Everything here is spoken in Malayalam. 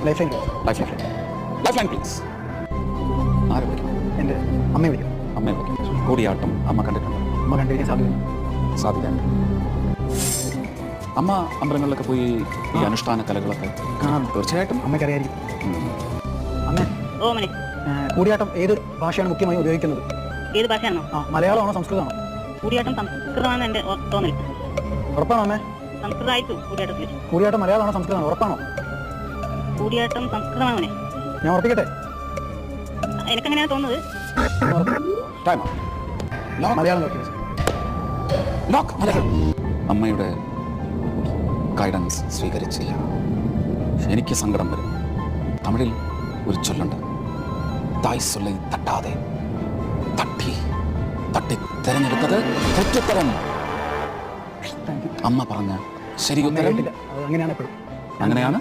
Life line life line please. ആരെ വിളിക്കണം? എൻ്റെ അമ്മയെ വിളിക്കും. അമ്മയെ വിളിക്കും. കൂടിയാട്ടം അമ്മ കണ്ടിട്ടുണ്ടോ? അമ്മ കണ്ടിരിക്കാൻ സാധിക്കാൻ. അമ്മ അമ്പലങ്ങളിലൊക്കെ പോയി ഈ അനുഷ്ഠാന കലകളൊക്കെ കാണാറുണ്ട്. തീർച്ചയായിട്ടും അമ്മയ്ക്ക് അറിയായിരിക്കും. അമ്മ ഓ മനെ, കൂടിയാട്ടം ഏത് ഭാഷയാണ് മുഖ്യമായും ഉപയോഗിക്കുന്നത്? ഏത് ഭാഷയാണോ? മലയാളമാണോ സംസ്കൃതമാണോ? കൂടിയാട്ടം സംസ്കൃതമാണ് എൻ്റെ തോന്നൽ. ഉറപ്പാണോ അമ്മേ? സംസ്കൃതമായിരിക്കും കൂടിയാട്ടത്തിൽ. കൂടിയാട്ടം മലയാളമാണോ സംസ്കൃതമാണോ? ഉറപ്പാണോ? കൂടിയാട്ടം സംസ്കൃതമാണ് മനെ. ഞാൻ ഉറപ്പിക്കട്ടെ? എനിക്കങ്ങനെയാണ് തോന്നുന്നത്. ടൈം മലയാളം നോക്കി. അമ്മയുടെ ഗൈഡൻസ് സ്വീകരിച്ചില്ല. എനിക്ക് സങ്കടം വരും. തമിഴിൽ ഒരു ചൊല്ലുണ്ട്, തായ് സൊല്ലൈ തട്ടാതെ തട്ടി തട്ടി തെരഞ്ഞെടുത്തത് തെറ്റുത്തരം. അമ്മ പറഞ്ഞ ശരി ഉത്തരം അങ്ങനെയാണ് എപ്പോഴും. അങ്ങനെയാണ്.